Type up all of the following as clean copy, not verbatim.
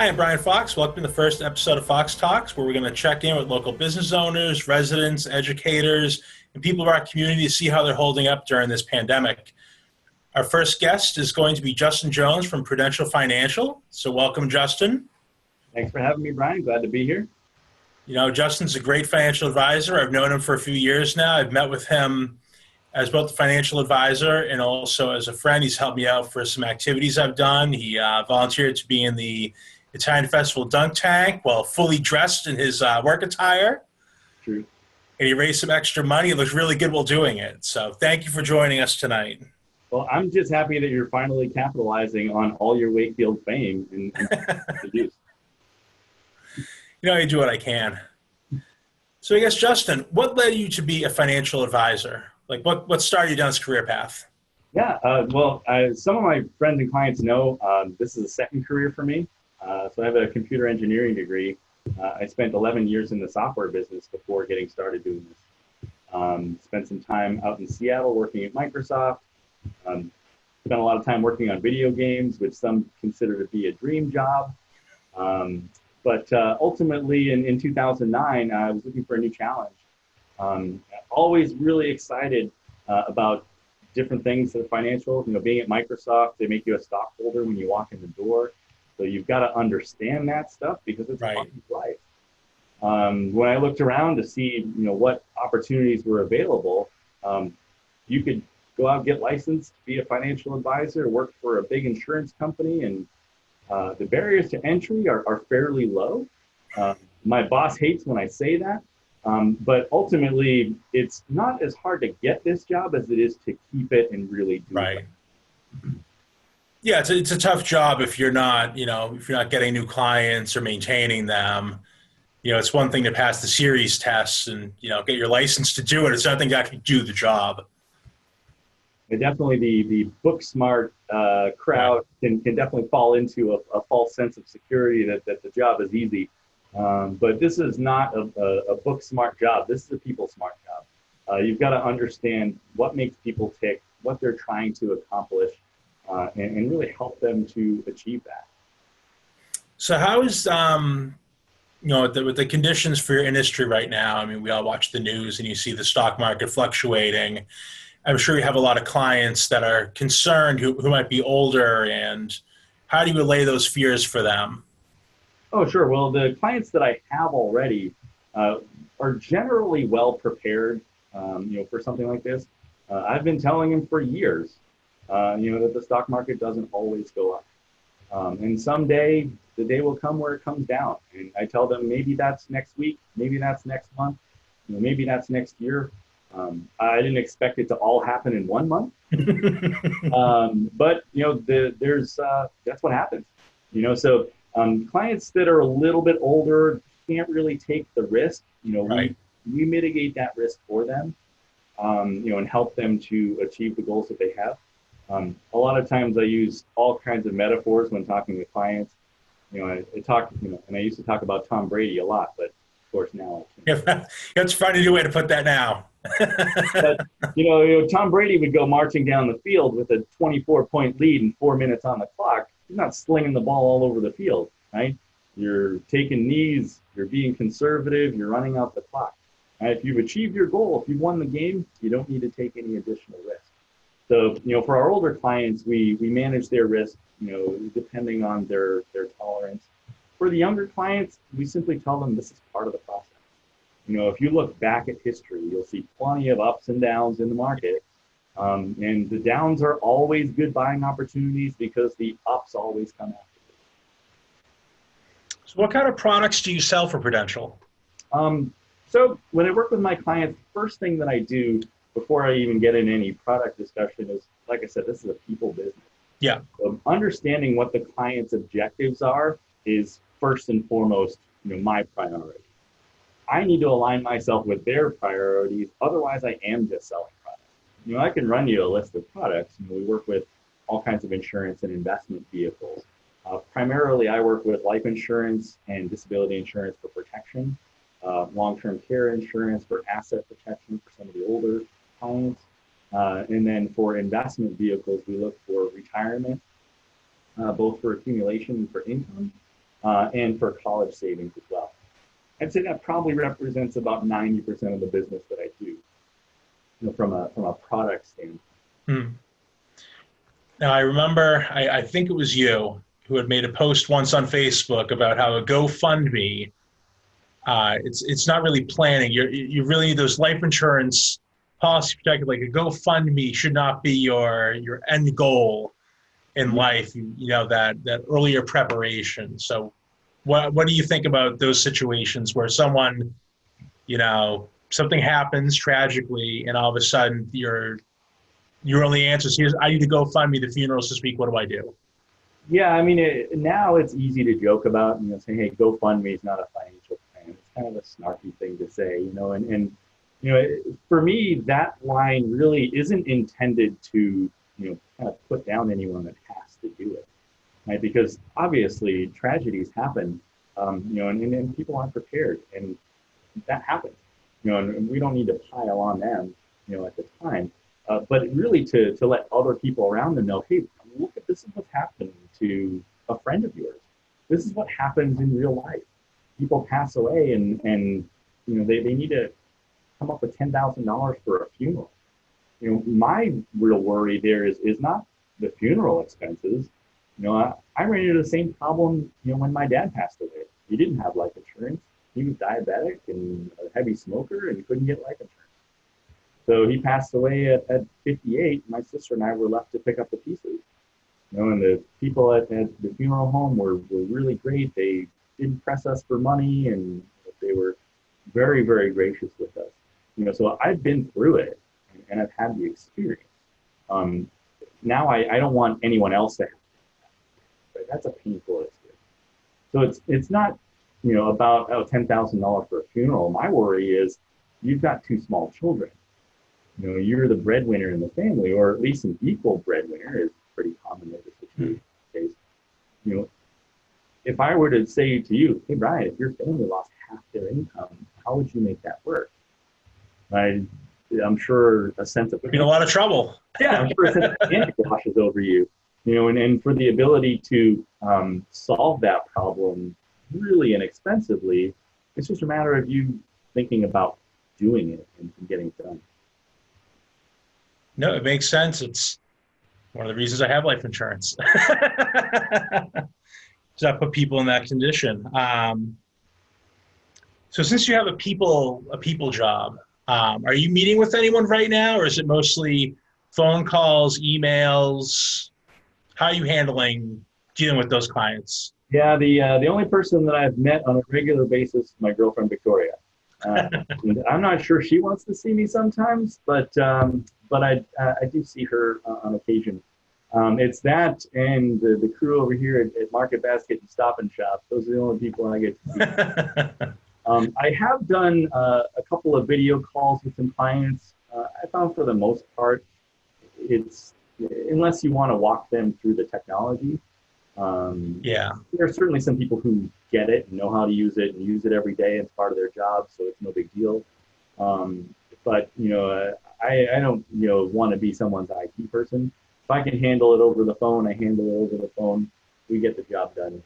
Hi, I'm Brian Fox. Welcome to the first episode of Fox Talks, where we're going to check in with local business owners, residents, educators, and people of our community to see how they're holding up during this pandemic. Our first guest is going to be Justin Jones from Prudential Financial. So welcome, Justin. Thanks for having me, Brian. Glad to be here. You know, Justin's a great financial advisor. I've known him for a few years now. I've met with him as both a financial advisor and also as a friend. He's helped me out for some activities I've done. He volunteered to be in the Italian Festival dunk tank while fully dressed in his work attire. True. And he raised some extra money. It looks really good while doing it. So thank you for joining us tonight. Well, I'm just happy that you're finally capitalizing on all your Wakefield fame and use. You know, I do what I can. So I guess, Justin, what led you to be a financial advisor? Like, what started you down this career path? Yeah, some of my friends and clients know this is a second career for me. So I have a computer engineering degree. I spent 11 years in the software business before getting started doing this. Spent some time out in Seattle working at Microsoft. Spent a lot of time working on video games, which some consider to be a dream job. But ultimately, in 2009, I was looking for a new challenge. Always really excited about different things that are financial. You know, being at Microsoft, they make you a stockholder when you walk in the door. So you've got to understand that stuff because it's right. part of life. When I looked around to see, what opportunities were available, you could go out and get licensed, be a financial advisor, work for a big insurance company, and the barriers to entry are fairly low. My boss hates when I say that, but ultimately, it's not as hard to get this job as it is to keep it and really do right. it. Yeah, it's a tough job if you're not getting new clients or maintaining them. You know, it's one thing to pass the series tests and, get your license to do it. It's another thing to actually do the job. And definitely the book smart crowd can definitely fall into a false sense of security that the job is easy. But this is not a book smart job. This is a people smart job. You've got to understand what makes people tick, what they're trying to accomplish, and really help them to achieve that. So how is, with the conditions for your industry right now? I mean, we all watch the news and you see the stock market fluctuating. I'm sure you have a lot of clients that are concerned who might be older, and how do you allay those fears for them? Oh, sure. Well, the clients that I have already are generally well prepared, for something like this. I've been telling them for years, that the stock market doesn't always go up. And someday the day will come where it comes down. And I tell them maybe that's next week, maybe that's next month, maybe that's next year. I didn't expect it to all happen in 1 month. But that's what happens. So clients that are a little bit older can't really take the risk. Right. We mitigate that risk for them, and help them to achieve the goals that they have. A lot of times I use all kinds of metaphors when talking to clients. I talk, and I used to talk about Tom Brady a lot, but of course now I can't. It's a funny new way to put that now. But, Tom Brady would go marching down the field with a 24-point lead and 4 minutes on the clock. He's not slinging the ball all over the field, right? You're taking knees, you're being conservative, you're running out the clock. Right? If you've achieved your goal, if you've won the game, you don't need to take any additional risk. So, for our older clients, we manage their risk, depending on their tolerance. For the younger clients, we simply tell them this is part of the process. If you look back at history, you'll see plenty of ups and downs in the market. And the downs are always good buying opportunities because the ups always come after. So what kind of products do you sell for Prudential? So when I work with my clients, first thing that I do before I even get in any product discussion is, like I said, this is a people business. Yeah. So understanding what the client's objectives are is first and foremost, my priority. I need to align myself with their priorities. Otherwise, I am just selling products. I can run you a list of products. We work with all kinds of insurance and investment vehicles. Primarily, I work with life insurance and disability insurance for protection, long-term care insurance for asset protection for some of the older clients. And then for investment vehicles, we look for retirement, both for accumulation and for income. and for college savings as well. I'd say that probably represents about 90% of the business that I do, from a product standpoint. Hmm. Now, I remember, I think it was you who had made a post once on Facebook about how a GoFundMe, it's not really planning. You really need those life insurance policy protected. Like a GoFundMe should not be your end goal in life. You know that earlier preparation. So, what do you think about those situations where someone, something happens tragically, and all of a sudden your only answer is, "Here's, I need to go fund me the funerals this week. What do I do?" Yeah, I mean, now it's easy to joke about, saying, "Hey, GoFundMe is not a financial plan." It's kind of a snarky thing to say, for me, that line really isn't intended to, kind of put down anyone that has to do it, right? Because obviously tragedies happen, and people aren't prepared, and that happens, and we don't need to pile on them, at the time. But really to let other people around them know, hey, look, this is what's happening to a friend of yours. This is what happens in real life. People pass away and they need to come up with $10,000 for a funeral. My real worry there is not the funeral expenses. I ran into the same problem, when my dad passed away. He didn't have life insurance. He was diabetic and a heavy smoker and couldn't get life insurance. So he passed away at 58. My sister and I were left to pick up the pieces. And the people at the funeral home were really great. They didn't press us for money, and they were very, very gracious with us. So I've been through it, and I've had the experience. Now I don't want anyone else to have that. Right? That's a painful experience. So it's not, about $10,000 for a funeral. My worry is you've got two small children. You're the breadwinner in the family, or at least an equal breadwinner is pretty common in this case. If I were to say to you, hey, Brian, if your family lost half their income, how would you make that work? I'm sure a sense of... You're in a lot of trouble. Yeah, I'm sure a sense of panic washes over you. And for the ability to solve that problem really inexpensively, it's just a matter of you thinking about doing it and getting it done. No, it makes sense. It's one of the reasons I have life insurance. So I put people in that condition. So since you have a people job, are you meeting with anyone right now, or is it mostly phone calls, emails? How are you dealing with those clients? Yeah, the only person that I've met on a regular basis is my girlfriend Victoria. I'm not sure she wants to see me sometimes, but I do see her on occasion. It's that and the crew over here at Market Basket and Stop and Shop. Those are the only people I get to see. I have done a couple of video calls with some clients. I found for the most part, it's unless you want to walk them through the technology. There are certainly some people who get it and know how to use it and use it every day. It's part of their job, so it's no big deal. But I don't want to be someone's IT person. If I can handle it over the phone, I handle it over the phone. We get the job done.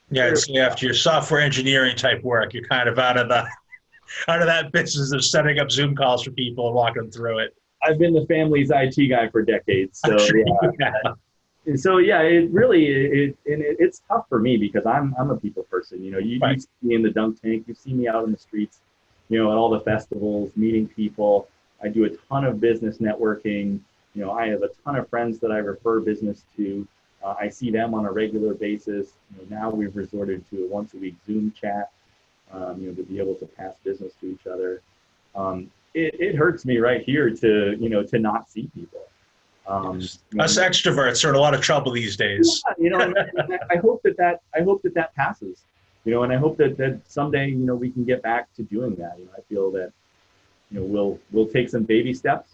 Yeah, it's after your software engineering type work, you're kind of out of that business of setting up Zoom calls for people and walking them through it. I've been the family's IT guy for decades, so yeah. So yeah, it's tough for me because I'm a people person. You see me in the dunk tank, you see me out in the streets, at all the festivals, meeting people. I do a ton of business networking. I have a ton of friends that I refer business to. I see them on a regular basis. Now we've resorted to a once a week Zoom chat, to be able to pass business to each other. It hurts me right here to not see people. Us extroverts are in a lot of trouble these days. Yeah, I hope that passes. And I hope that someday we can get back to doing that. I feel that we'll take some baby steps.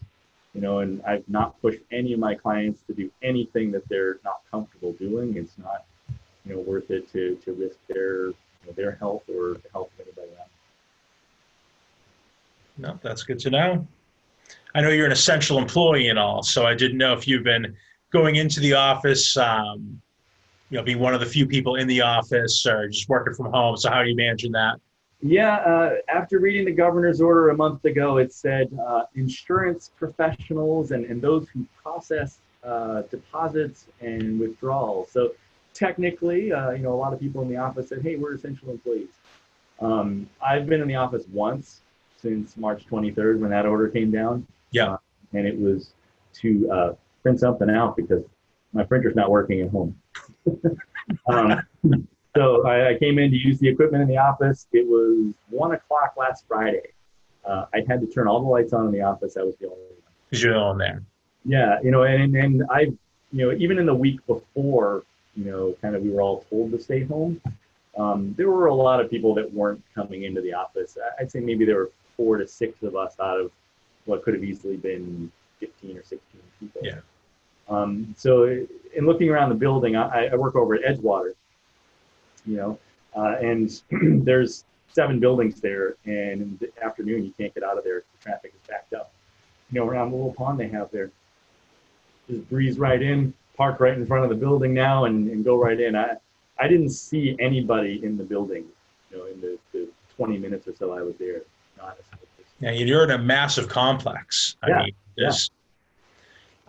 And I've not pushed any of my clients to do anything that they're not comfortable doing. It's not worth it to risk their health or the health of anybody else. No, that's good to know. I know you're an essential employee and all, so I didn't know if you've been going into the office being one of the few people in the office or just working from home. So how are you managing that? Yeah, after reading the governor's order a month ago, it said insurance professionals and those who process deposits and withdrawals. So technically, a lot of people in the office said, hey, we're essential employees. I've been in the office once since March 23rd when that order came down. Yeah. And it was to print something out because my printer's not working at home. um, so I came in to use the equipment in the office. It was 1 o'clock last Friday. I had to turn all the lights on in the office. I was the only one. Because you're on there. Yeah, and I, even in the week before, kind of we were all told to stay home. There were a lot of people that weren't coming into the office. I'd say maybe there were 4 to 6 of us out of what could have easily been 15 or 16 people. Yeah. So in looking around the building, I work over at Edgewater, and there's 7 buildings there, and in the afternoon you can't get out of there. The traffic is backed up. Around the little pond they have there, just breeze right in, park right in front of the building now, and go right in. I didn't see anybody in the building, in the 20 minutes or so I was there. Honestly. Yeah, you're in a massive complex. I mean,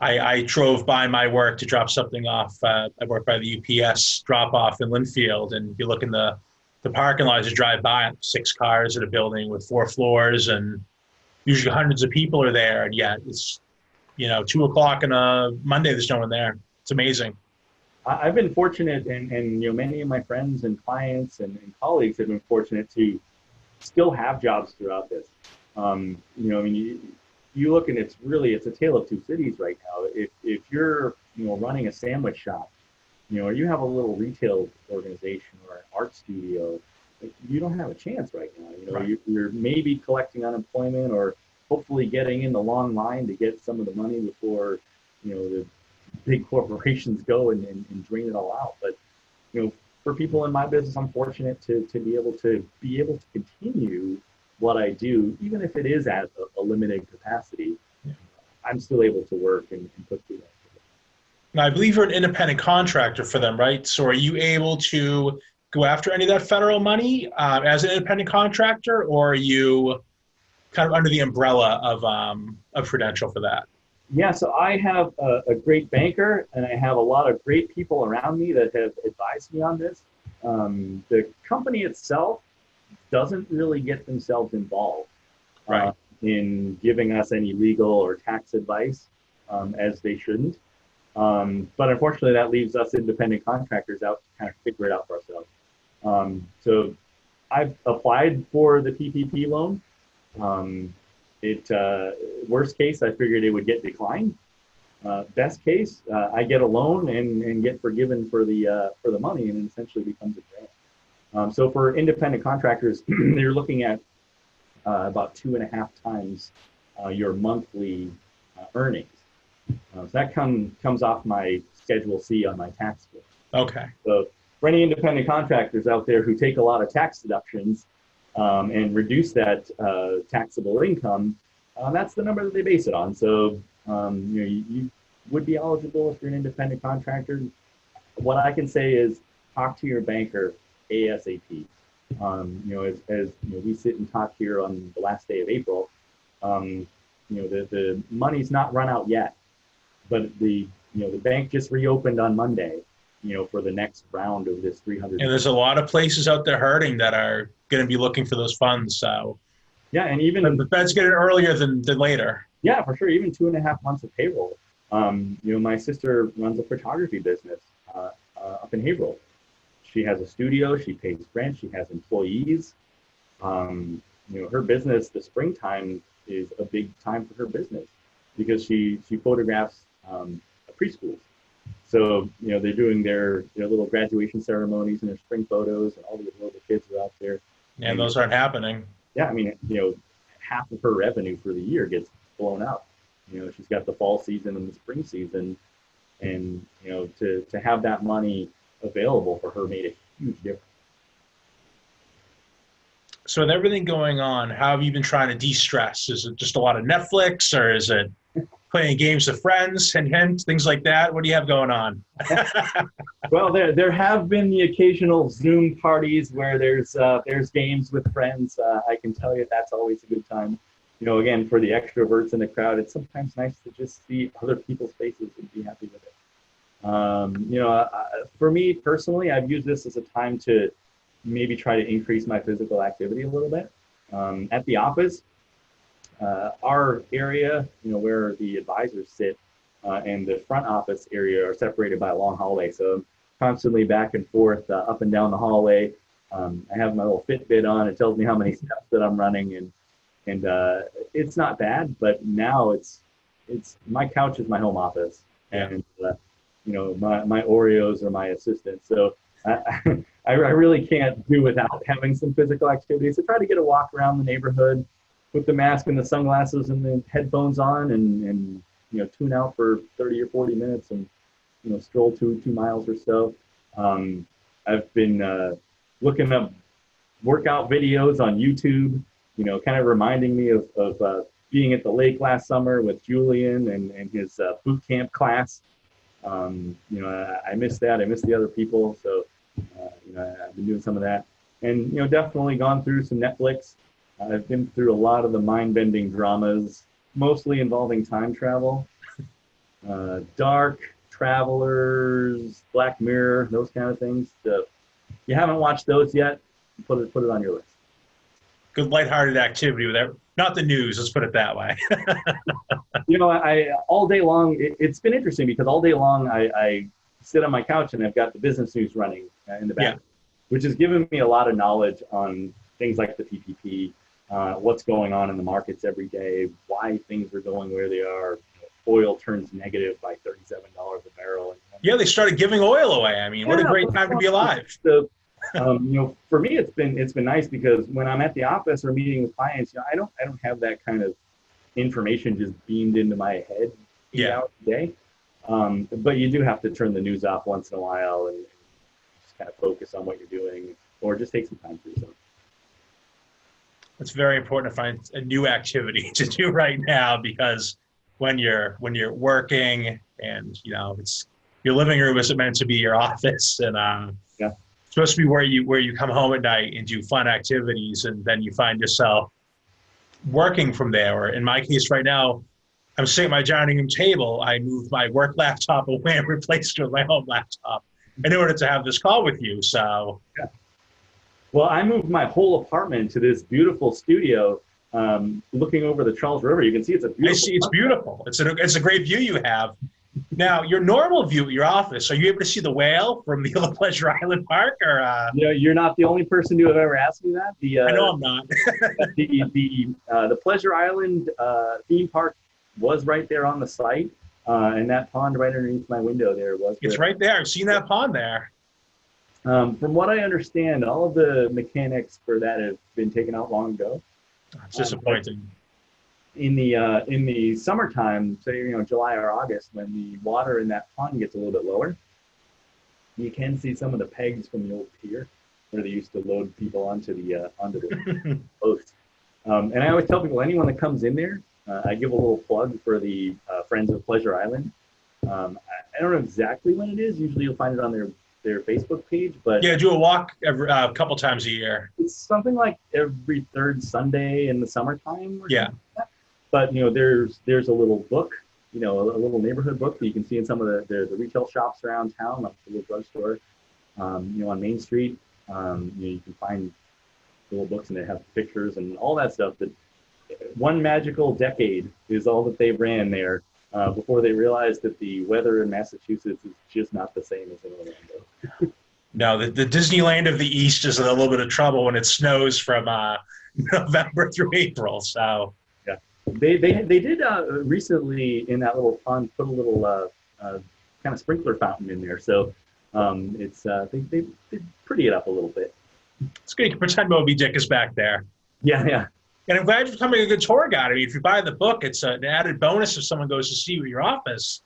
I drove by my work to drop something off. I work by the UPS drop-off in Linfield, and you look in the parking lot as you drive by, 6 cars in a building with 4 floors, and usually hundreds of people are there, and yet it's 2 o'clock on a Monday, there's no one there. It's amazing. I've been fortunate, and many of my friends and clients and colleagues have been fortunate to still have jobs throughout this. You look and it's a tale of 2 cities right now. If you're running a sandwich shop, or you have a little retail organization or an art studio, you don't have a chance right now. Right. You're maybe collecting unemployment or hopefully getting in the long line to get some of the money before the big corporations go and drain it all out. But for people in my business, I'm fortunate to be able to continue what I do, even if it is at a limited capacity. Yeah. I'm still able to work and put through that. Now, I believe you're an independent contractor for them, right? So are you able to go after any of that federal money as an independent contractor, or are you kind of under the umbrella of Prudential for that? Yeah, so I have a great banker, and I have a lot of great people around me that have advised me on this. The company itself doesn't really get themselves involved in giving us any legal or tax advice, as they shouldn't. But unfortunately, that leaves us independent contractors out to kind of figure it out for ourselves. So I've applied for the PPP loan. Worst case, I figured it would get declined. Best case, I get a loan and get forgiven for the money, and it essentially becomes a grant. So for independent contractors, you're looking at about 2.5 times your monthly earnings. So that comes off my Schedule C on my tax bill. Okay. So for any independent contractors out there who take a lot of tax deductions and reduce that taxable income, that's the number that they base it on. So you would be eligible if you're an independent contractor. What I can say is talk to your banker ASAP. As we sit and talk here on the last day of April, the money's not run out yet, but the bank just reopened on Monday, for the next round of this 300. And there's a lot of places out there hurting that are going to be looking for those funds. So yeah, and even the Fed's getting it earlier than later. Yeah, for sure. Even 2.5 months of payroll. My sister runs a photography business up in Haverhill. She has a studio. She pays rent. She has employees. Her business, the springtime is a big time for her business because she photographs preschools. So they're doing their little graduation ceremonies and their spring photos, and all the little kids are out there. And those aren't happening. Yeah, I mean, half of her revenue for the year gets blown out. She's got the fall season and the spring season, and to have that money available for her made a huge difference. So with everything going on, how have you been trying to de-stress? Is it just a lot of Netflix, or is it Playing games with friends, hint, things like that. What do you have going on? Well, there have been the occasional Zoom parties where there's games with friends. I can tell you that's always a good time. Again, for the extroverts in the crowd, it's sometimes nice to just see other people's faces and be happy with it. For me personally, I've used this as a time to maybe try to increase my physical activity a little bit. At the office, our area, where the advisors sit, and the front office area are separated by a long hallway. So I'm constantly back and forth, up and down the hallway. I have my little Fitbit on. It tells me how many steps that I'm running, and it's not bad. But now it's my couch is my home office, and my Oreos are my assistant. So I really can't do without having some physical activity. So try to get a walk around the neighborhood, put the mask and the sunglasses and the headphones on, and tune out for 30 or 40 minutes and stroll 2 miles or so. I've been looking up workout videos on YouTube, kind of reminding me of being at the lake last summer with Julian and his boot camp class. I missed that. I missed the other people. So, I've been doing some of that, and, definitely gone through some Netflix. I've been through a lot of the mind-bending dramas, mostly involving time travel. Dark, Travelers, Black Mirror, those kind of things. So if you haven't watched those yet, put it on your list. Good lighthearted activity with that. Not the news, let's put it that way. I all day long, it's been interesting because all day long I sit on my couch and I've got the business news running in the back, which has given me a lot of knowledge on things like the PPP, what's going on in the markets every day, why things are going where they are. Oil turns negative by $37 a barrel. Yeah, they started giving oil away. I mean, what a great time to be alive. So, for me, it's been nice because when I'm at the office or meeting with clients, I don't have that kind of information just beamed into my head 8 hours a day. But you do have to turn the news off once in a while and just kind of focus on what you're doing, or just take some time for yourself. It's very important to find a new activity to do right now, because when you're working and it's your living room isn't meant to be your office, and it's supposed to be where you come home at night and do fun activities, and then you find yourself working from there. Or in my case right now, I'm sitting at my dining room table. I moved my work laptop away and replaced it with my home laptop in order to have this call with you. So well, I moved my whole apartment to this beautiful studio, looking over the Charles River. You can see it's a beautiful. I see, it's beautiful. It's a great view you have. Now, your normal view at your office, are you able to see the whale from the Pleasure Island Park? Or you're not the only person to have ever asked me that. I know I'm not. the Pleasure Island theme park was right there on the site, and that pond right underneath my window there was. It's right there. I've seen that pond there. From what I understand, all of the mechanics for that have been taken out long ago. It's disappointing. In the summertime, say July or August, when the water in that pond gets a little bit lower, you can see some of the pegs from the old pier where they used to load people onto the boats. And I always tell people, anyone that comes in there, I give a little plug for the Friends of Pleasure Island. I don't know exactly when it is. Usually you'll find it on their Facebook page, but do a walk every a couple times a year. It's something like every third Sunday in the summertime. Or yeah. Like that. But there's a little book, a little neighborhood book that you can see in some of the retail shops around town, like the little drugstore, on Main Street. You can find little books and they have pictures and all that stuff. That one magical decade is all that they ran there. Before they realized that the weather in Massachusetts is just not the same as in Orlando. No, the Disneyland of the East is in a little bit of trouble when it snows from November through April. So yeah, they did recently in that little pond put a little kind of sprinkler fountain in there. So it's they pretty it up a little bit. It's good. You can pretend Moby Dick is back there. Yeah. And I'm glad you're becoming a good tour guide. I mean, if you buy the book, it's an added bonus if someone goes to see you at your office,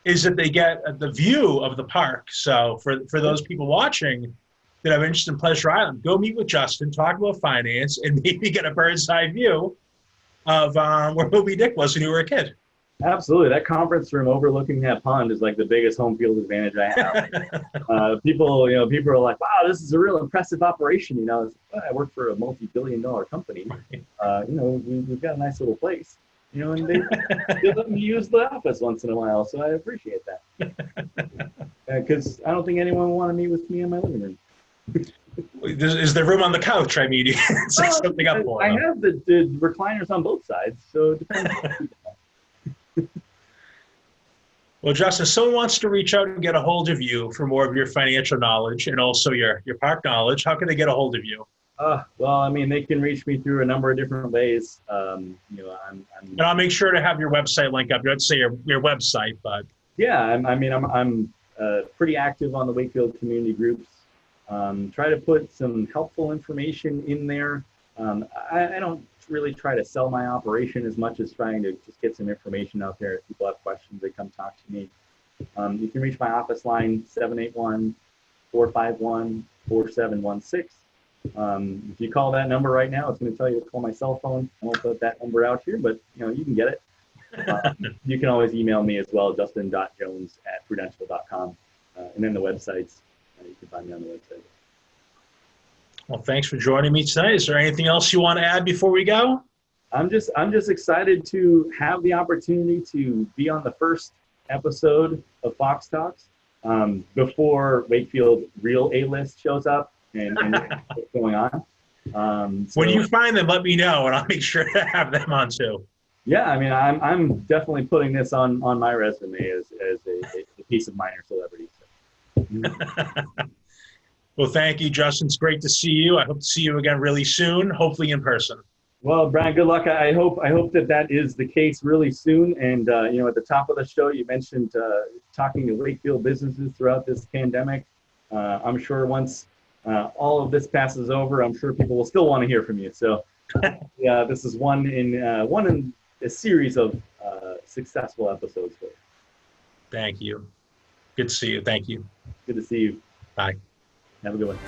is that they get the view of the park. So for those people watching that have interest in Pleasure Island, go meet with Justin, talk about finance, and maybe get a bird's eye view of where Moby Dick was when you were a kid. Absolutely. That conference room overlooking that pond is like the biggest home field advantage I have. People are like, wow, this is a real impressive operation. It's, I work for a multi-billion-dollar company. We've got a nice little place. And they let me use the office once in a while, so I appreciate that. Because I don't think anyone wanted to meet with me in my living room. Is there room on the couch? I mean, set something up for I them. have the recliners on both sides, so it depends. Well, Justin, if someone wants to reach out and get a hold of you for more of your financial knowledge and also your park knowledge, how can they get a hold of you? Well, I mean, they can reach me through a number of different ways. And I'll make sure to have your website link up. Let's say your website, but yeah, I'm pretty active on the Wakefield community groups. Try to put some helpful information in there. I don't really try to sell my operation as much as trying to just get some information out there. If people have questions, they come talk to me. You can reach my office line, 781-451-4716. If you call that number right now, it's going to tell you to call my cell phone. I won't put that number out here, but you can get it. You can always email me as well, justin.jones@prudential.com. And then the websites, you can find me on the website. Well, thanks for joining me tonight. Is there anything else you want to add before we go? I'm just excited to have the opportunity to be on the first episode of Fox Talks before Wakefield Real A-List shows up and what's going on. When you find them, let me know, and I'll make sure to have them on too. Yeah, I mean, I'm definitely putting this on my resume as a piece of minor celebrity. So. Well, thank you, Justin. It's great to see you. I hope to see you again really soon, hopefully in person. Well, Brian, good luck. I hope that is the case really soon. And at the top of the show, you mentioned talking to Wakefield businesses throughout this pandemic. I'm sure once all of this passes over, I'm sure people will still want to hear from you. So, yeah, this is one in a series of successful episodes for you. Thank you. Good to see you. Thank you. Good to see you. Bye. Have a good one.